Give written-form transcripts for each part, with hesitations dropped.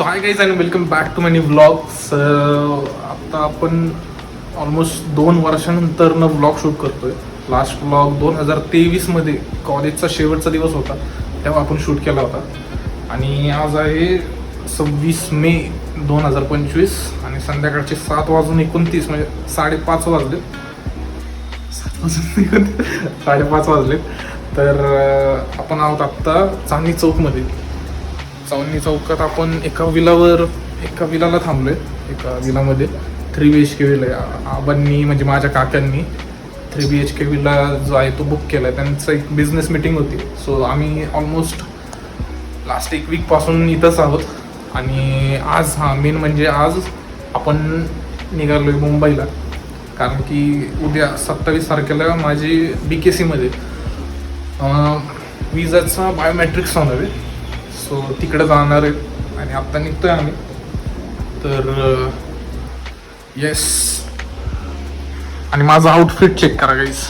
High guys and welcome back to Manny vlogs. आता आपण almost 2 वर्षानंतर व्लॉग शूट करतोय. लास्ट व्लॉग 2023 कॉलेजचा शेवटचा दिवस होता, तेव्हा आपण शूट केला होता. आणि आज आहे 26 मे 2025 आणि संध्याकाळचे 7:29 म्हणजे 5:30 वाजले. 5:30 वाजले. तर आपण आहोत आत्ता चांदणी चौकमध्ये. चांदणी चौकात आपण एका विलाला थांबलोय. एका विलामध्ये 3 BHK विला आहे. आबांनी म्हणजे माझ्या काकांनी 3 BHK विला जो आहे तो बुक केला आहे. त्यांचं एक बिझनेस मीटिंग होती. सो आम्ही ऑलमोस्ट लास्ट 1 वीकपासून इथंच आहोत. आणि आज मेन म्हणजे आज आपण निघालो आहे मुंबईला, कारण की उद्या 27 तारखेला माझी BKC विजाचा बायोमॅट्रिक्स होणार आहे. सो तिकडे जाणार आहे आणि आत्ता निघतोय आम्ही. तर येस. आणि माझा आउटफिट चेक करा गाईस.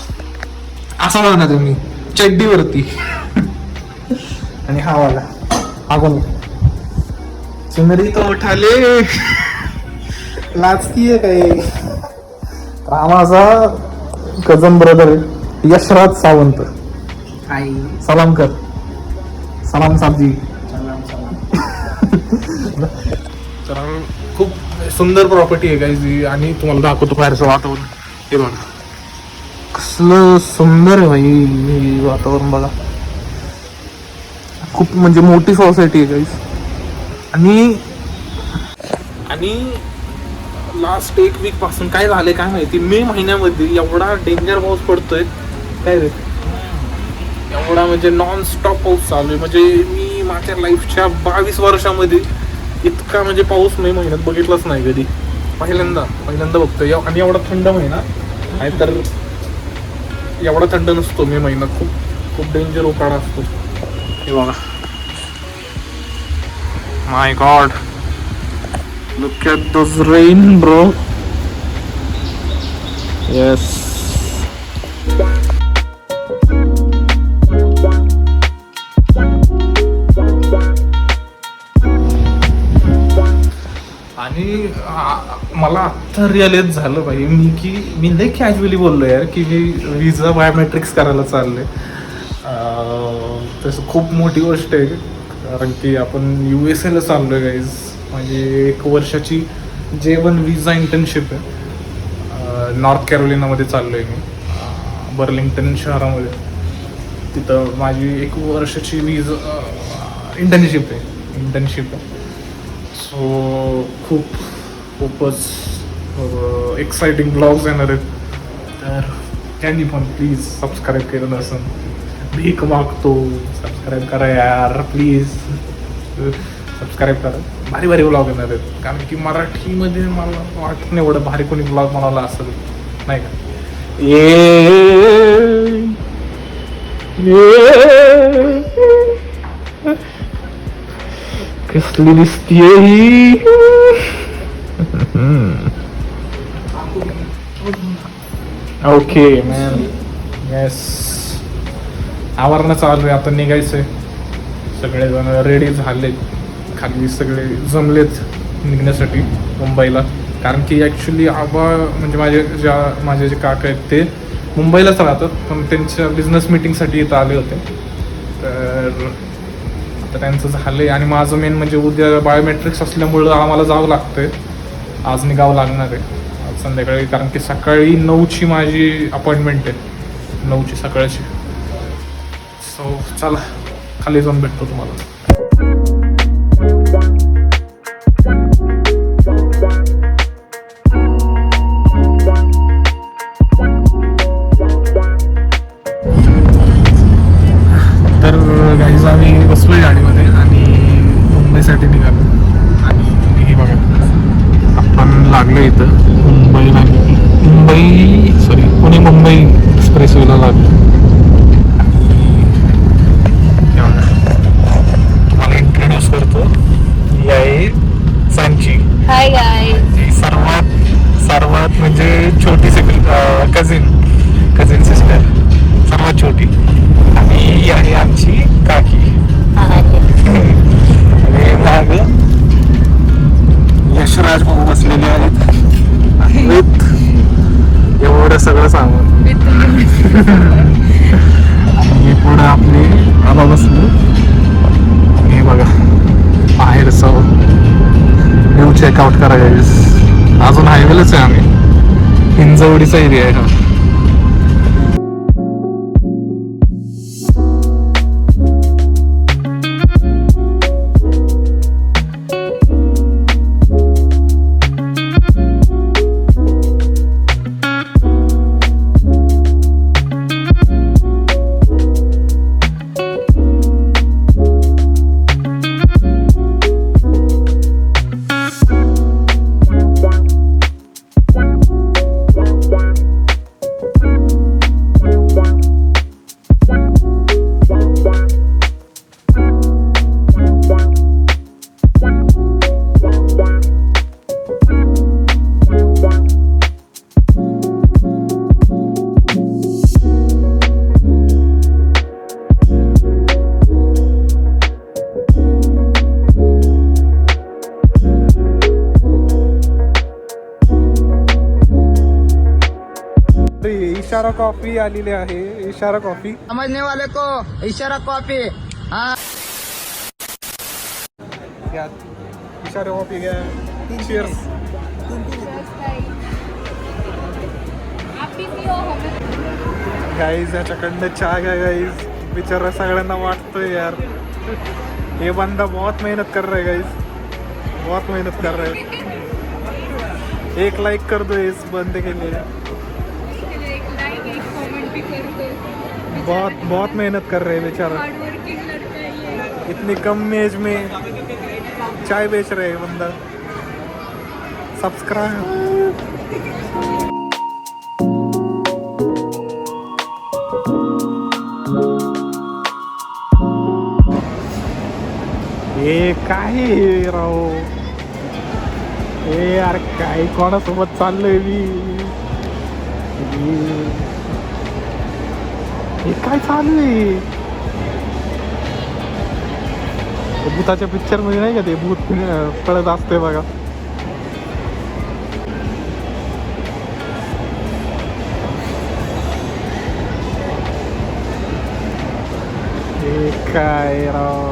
असा बघा ना तुम्ही, चड्डीवरती आणि हा वाला कोण चुनरी तो उठाले लाचकी आहे काय. हा माझा कझन ब्रदर आहे, यशराज सावंत. सलाम कर. सलाम साबजी. तर खूप सुंदर प्रॉपर्टी आहे गाईज. आणि तुम्हाला दाखवतो बाहेरचं वातावरण. हे बघा कसलं सुंदर आहे भाई हे वातावरण. बघा खूप म्हणजे मोठी सोसायटी आहे गाईज. आणि लास्ट 1 वीक पासून काय झालंय काय माहिती, मे महिन्यामध्ये एवढा डेंजर पाऊस पडतोय काय रे. एवढा म्हणजे नॉन स्टॉप पाऊस चालू आहे. म्हणजे मी माझ्या लाईफच्या 22 वर्षामध्ये इतका म्हणजे पाऊस मे महिन्यात बघितलाच नाही कधी. पहिल्यांदा बघतोय. आणि एवढा थंड महिना आहे, तर एवढा थंड नसतो मे महिना. खूप डेंजर उकाडा असतो. हे बघा, my god, look at those rain bro. Yes. आणि मला आत्ता रिअलाइज झालं पाहिजे मी लई कॅज्युअली बोललो यार की मी विजा बायोमेट्रिक्स करायला चाललोय. तसं खूप मोठी गोष्ट आहे, कारण की आपण USA चाललोय गाईज. म्हणजे 1 वर्षाची J1 विजा इंटर्नशिप आहे. नॉर्थ कॅरोलिनामध्ये चाललोय मी, बर्लिंग्टन शहरामध्ये. तिथं माझी 1 वर्षाची इंटर्नशिप आहे. सो खूपच एक्साइटिंग ब्लॉग्स येणार आहेत. तर त्यांनी पण प्लीज सबस्क्राईब केलं नसेल, भीक मागतो, सबस्क्राईब करा यार प्लीज. सबस्क्राईब करा. भारी ब्लॉग येणार आहेत, कारण की मराठीमध्ये मला वाटत नाही एवढं भारी कोणी ब्लॉग बनवला असेल, नाही का. कसली दिसतीये ही. Okay man. येस. आवरणं चालू आहे, आता निघायचंय. सगळेजण रेडी झाले, खाली सगळे जमलेत निघण्यासाठी मुंबईला. कारण की ॲक्च्युली आबा म्हणजे माझे जे काका आहेत ते मुंबईलाच राहतात, पण त्यांच्या बिझनेस मीटिंगसाठी इथं आले होते. तर आता त्यांचं झालं आहे. आणि माझं मेन म्हणजे उद्या बायोमेट्रिक्स असल्यामुळं आम्हाला जावं लागतंय. आज निघावं लागणार आहे आज संध्याकाळी, कारण की सकाळी 9ची माझी अपॉइंटमेंट आहे, 9ची सकाळची. सो चला खाली जाऊन भेटतो तुम्हाला. तर गाईज आम्ही बसलोय गाडीमध्ये आणि मुंबईसाठी निघालो. आणि हे बघा आपण लागलो इथं पुणे मुंबई एक्सप्रेसवेला लागलो. तुम्हाला इंट्रोड्यूस करतो, ही आहे सांची. Hi guys. सर्वात म्हणजे छोटी कझिन सिस्टर, सर्वात छोटी. आणि ही आहे आमची काकी. आणि माग राजभाऊ बसलेले आहेत विथ एवढं सगळं सामान. आणि पुढे आपले आबा बसले. हे बघा बाहेरचं व्ह्यू चेकआउट करा गाईस. अजून हायवेलाच आहे आम्ही. हिंजवडीचा एरिया आहे हा. इशारा कॉफी आलेली आहे. इशारा कॉफी समझने वाले को इशारा कॉफी. हाँ घ्या. इशारा कॉफी घ्या. Cheers. गाईज याच्याकडनं चहा घ्या गाईज. बिचारा सगळ्यांना वाटतोय यार ये बंदा बहुत मेहनत कर रहा है गाइस. बहुत मेहनत कर रहा है. एक लाइक कर दो इस बंदे के लिए. बहुत बहुत मेहनत कर रहे हैं बेचारा. इतनी कम एज में चाय बेच रहे हैं बंदा. सब्सक्राइब. हे काय राव. हे यार काय कोणासोबत चाललोय मी. हे काय चालू आहे. भूताच्या पिक्चर मध्ये नाही का ते भूत पळत असते बघा. हे काय राव.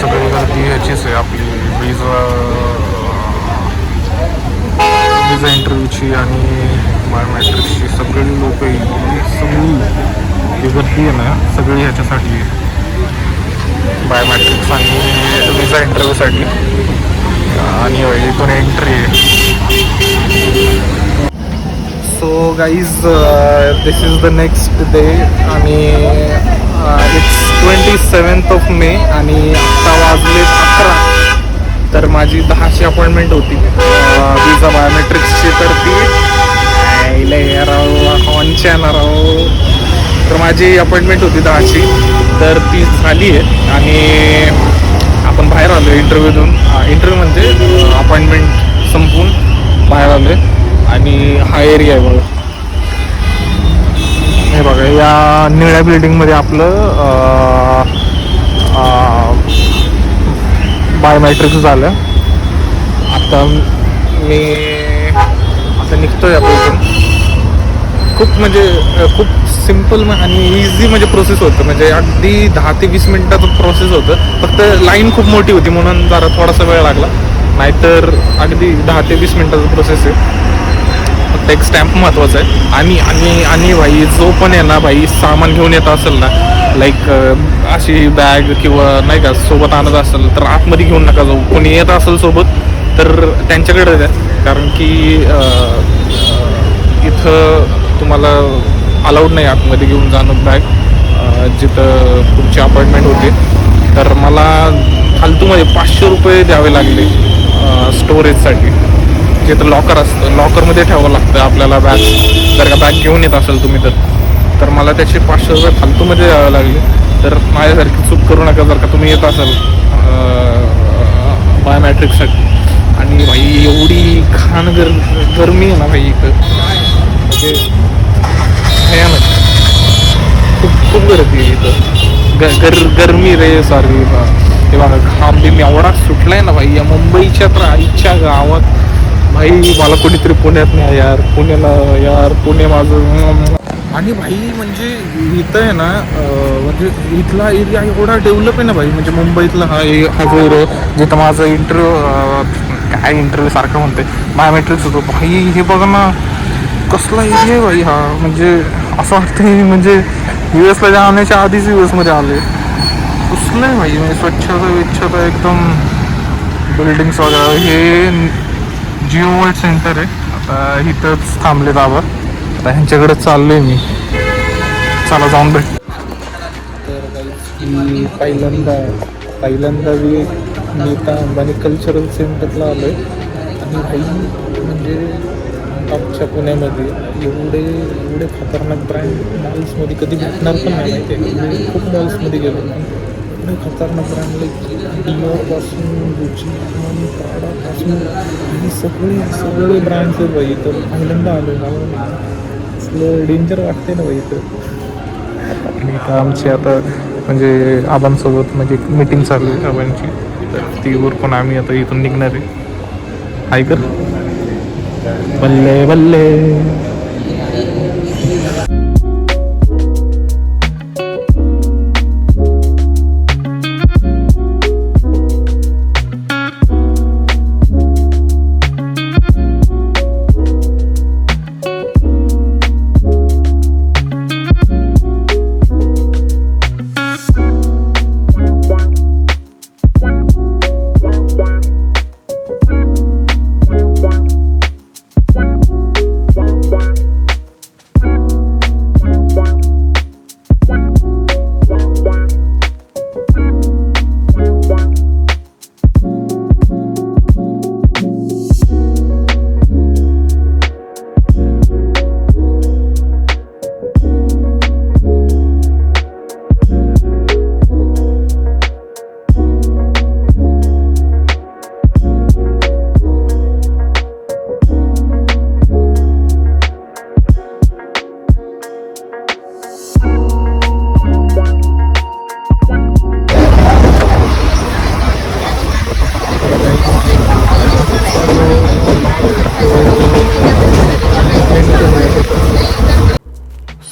सगळी गर्दी ह्याचीच आहे आपली विजा इंटरव्ह्यूची आणि बायोमॅट्रिक्सची. सगळी लोक सगळी जी गर्दी आहे ना सगळी ह्याच्यासाठी आहे. बायोमॅट्रिक्स आणि विजा इंटरव्ह्यूसाठी. आणि इथून एंट्री आहे. So guys this is the next day आणि इट्स 27 मे आणि आत्ता वाजले 11. तर माझी 10ची अपॉइंटमेंट होती विजा बायोमेट्रिक्सची. तर ती राव तर माझी अपॉइंटमेंट होती 10ची, तर ती झाली आहे आणि आपण बाहेर आलो इंटरव्ह्यूतून. इंटरव्ह्यू म्हणजे अपॉइंटमेंट संपवून बाहेर आलो आहे. आणि हा एरिया आहे बघा, हे बघा या निळ्या बिल्डिंगमध्ये आपलं बायोमेट्रिक्स झालं. आता मी आता निघतोय आपण इथून. खूप सिम्पल आणि इझी म्हणजे प्रोसेस होतं, म्हणजे अगदी 10 ते 20 मिनिटाचं प्रोसेस होतं. फक्त लाईन खूप मोठी होती म्हणून जरा थोडासा वेळ लागला, नाहीतर अगदी 10 ते 20 मिनिटाचं प्रोसेस आहे. फक्त एक स्टॅम्प महत्त्वाचा आहे. आणि आणि आणि भाई जो पण आहे ना भाई सामान घेऊन येत असेल ना, लाईक अशी बॅग किंवा नाही का सोबत आणत असेल तर आतमध्ये घेऊन नका जाऊ. कोणी येत असेल सोबत तर त्यांच्याकडे द्या, कारण की इथं तुम्हाला अलाउड नाही आतमध्ये घेऊन जाणं बॅग जिथं तुमची अपॉइंटमेंट होते. तर मला फालतूमध्ये 500 रुपये द्यावे लागले स्टोरेजसाठी. जिथं लॉकर असतं, लॉकरमध्ये ठेवावं लागतं आपल्याला बॅग, जर का बॅग घेऊन येत असेल तुम्ही तर मला त्याचे 500 रुपये फालतूमध्ये द्यावे लागले. तर माझ्यासारखी चूक करू नका जर का तुम्ही येत असाल बायोमॅट्रिकसाठी. आणि भाई एवढी गरमी आहे ना भाई इथं, म्हणजे भयानक. खूप गर्दी आहे इथं. गरमी रे सॉरी. हे बघा घाम बी एवढा सुटलाय ना भाई या मुंबईच्या तर आईच्या गावात. भाई मला कोणीतरी पुण्यात नाही यार, पुण्याला यार, पुणे माझं. आणि भाई म्हणजे इथं आहे ना म्हणजे इथला एरिया एवढा डेव्हलप आहे ना भाई, म्हणजे मुंबईतला हा जो एरिया जिथं माझं इंटरव्ह्यू सारखं म्हणते बायोमेट्रिक्स होतो. भाई हे बघा ना कसला एरिया आहे भाई हा, म्हणजे असं वाटतं म्हणजे US ला जाण्याच्या आधीच US मध्ये आले. कसलं आहे भाई, म्हणजे स्वच्छता एकदम, बिल्डिंग्स वगैरे. हे जिओ वर्ल्ड सेंटर आहे. आता इथंच थांबले बाबा, आता ह्यांच्याकडे चाललोय मी. चला जाऊन भेट. तर पहिल्यांदा मी आता अंबानी कल्चरल सेंटरला आलो आहे. आणि भाई म्हणजे आमच्या पुण्यामध्ये एवढे खतरनाक ब्रँड मॉल्समध्ये कधी भेटणार पण नाही माहिती आहे. खूप मॉल्समध्ये गेलो, एवढे खतरनाक ब्रँड लाईक डिओरपासून गुची आणि प्राडापासून हे सगळे ब्रँड्स आहेत भाई. तर पहिल्यांदा आलो मला असलं डेंजर वाटते ना भाई इथं आमची आता म्हणजे आबांसोबत म्हणजे मीटिंग चालू आहे आबांची. तर ती उरकून आम्ही आता इथून निघणार आहे. हाय कर बल्ले बल्ले.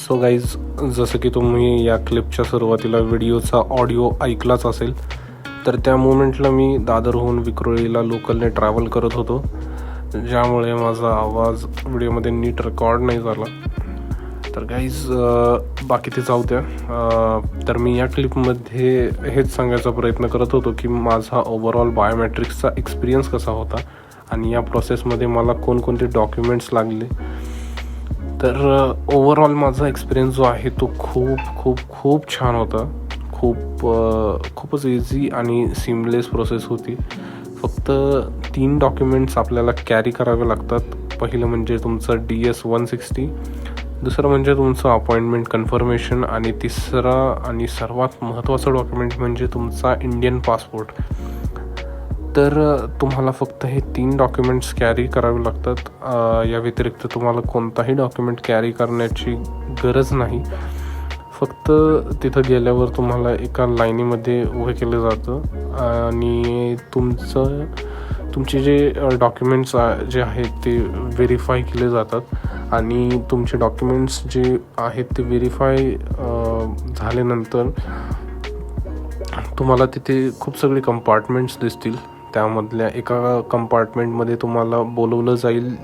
सो गाईज, जसं की तुम्ही या क्लिपच्या सुरुवातीला व्हिडिओचा ऑडिओ ऐकलाच असेल, तर त्या मोमेंटला मी दादरहून विक्रोळीला लोकलने ट्रॅव्हल करत होतो, ज्यामुळे माझा आवाज व्हिडिओमध्ये नीट रेकॉर्ड नाही झाला. तर गाईज बाकी ते जाऊ द्या. तर मी या क्लिपमध्ये हेच सांगायचा प्रयत्न करत होतो की माझा ओव्हरऑल बायोमेट्रिक्सचा एक्सपिरियन्स कसा होता आणि या प्रोसेसमध्ये मला कोणकोणते डॉक्युमेंट्स लागले. तर ओव्हरऑल माझा एक्सपिरियन्स जो आहे तो खूप खूप खूप छान होता. खूपच इझी आणि सिमलेस प्रोसेस होती. फक्त 3 डॉक्युमेंट्स आपल्याला कॅरी करावे लागतात. पहिलं म्हणजे तुमचं DS-160, दुसरं म्हणजे तुमचं अपॉइंटमेंट कन्फर्मेशन आणि तिसरा आणि सर्वात महत्त्वाचं डॉक्युमेंट म्हणजे तुमचा इंडियन पासपोर्ट. तर तुम्हाला फक्त हे 3 डॉक्युमेंट्स कॅरी करावे लागतात. या व्यतिरिक्त तुम्हाला कोणताही डॉक्युमेंट कॅरी करण्याची गरज नाही. फक्त तिथं गेल्यावर तुम्हाला एका लाईनीमध्ये उभे केलं जातं आणि तुमचे जे डॉक्युमेंट्स जे आहेत ते व्हेरीफाय केले जातात आणि तुमचे डॉक्युमेंट्स जे आहेत ते व्हेरीफाय झाल्यानंतर तुम्हाला तिथे खूप सगळे कंपार्टमेंट्स दिसतील. त्यामधल्या एका कंपार्टमेंटमध्ये तुम्हाला बोलवलं जाईल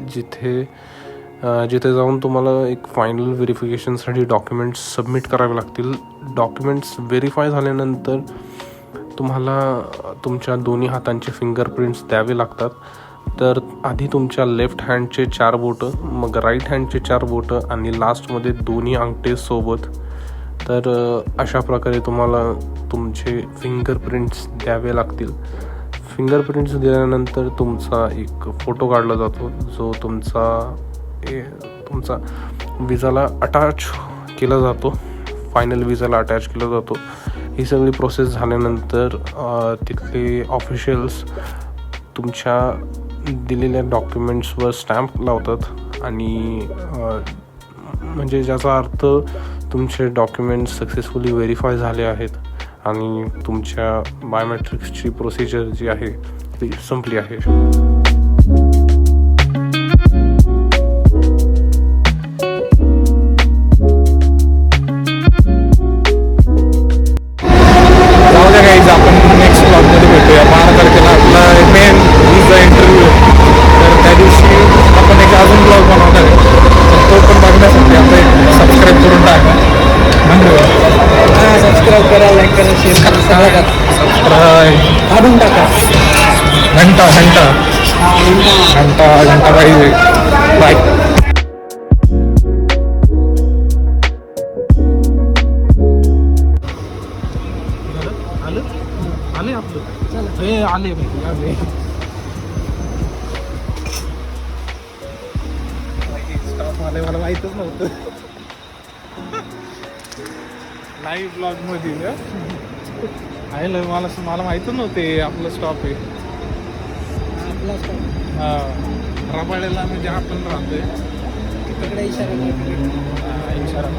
जिथे जाऊन तुम्हाला एक फायनल व्हेरिफिकेशनसाठी डॉक्युमेंट्स सबमिट करावे लागतील. डॉक्युमेंट्स व्हेरीफाय झाल्यानंतर तुम्हाला तुमच्या दोन्ही हातांचे फिंगरप्रिंट्स द्यावे लागतात. तर आधी तुमच्या लेफ्ट हँडचे 4 बोटं, मग राईट हँडचे 4 बोटं आणि लास्टमध्ये दोन्ही अंगठे सोबत. तर अशा प्रकारे तुम्हाला तुमचे फिंगरप्रिंट्स द्यावे लागतील. फिंगरप्रिंट्स दिल्यानंतर तुमचा एक फोटो काढला जातो जो तुमचा विजाला अटॅच केला जातो, फायनल विजाला अटॅच केला जातो. ही सगळी प्रोसेस झाल्यानंतर तिथले ऑफिशियल्स तुमच्या दिलेल्या डॉक्युमेंट्सवर स्टॅम्प लावतात आणि म्हणजे ज्याचा अर्थ तुमचे डॉक्युमेंट्स सक्सेसफुली व्हेरीफाय झाले आहेत आणि तुमच्या बायोमेट्रिक्सची प्रोसिजर जी आहे ती संपली आहे. आपण नेक्स्ट ब्लॉगमध्ये भेटूया. 12 तारखेला आपला मेन विजा इंटरव्ह्यू. तर त्या दिवशी आपण एक अजून ब्लॉग बनवणार आहे. तर तो पण बघण्यासाठी आपण सबस्क्राईब करून टाका. सबस्क्राईब करा, लाईक करा, शेअर करा, सगळं करा. सबस्क्राईब काढून टाका. घंटा पाहिजे. बाय. आले स्टॉप आले, मला माहीतच नव्हतं. लाईव्ह ब्लॉग मध्ये आहे. मला माहीतच नव्हते आपलं स्टॉप आहे. रबाड्याला म्हणजे आपण राहतोय तिकडे इशारा इशारा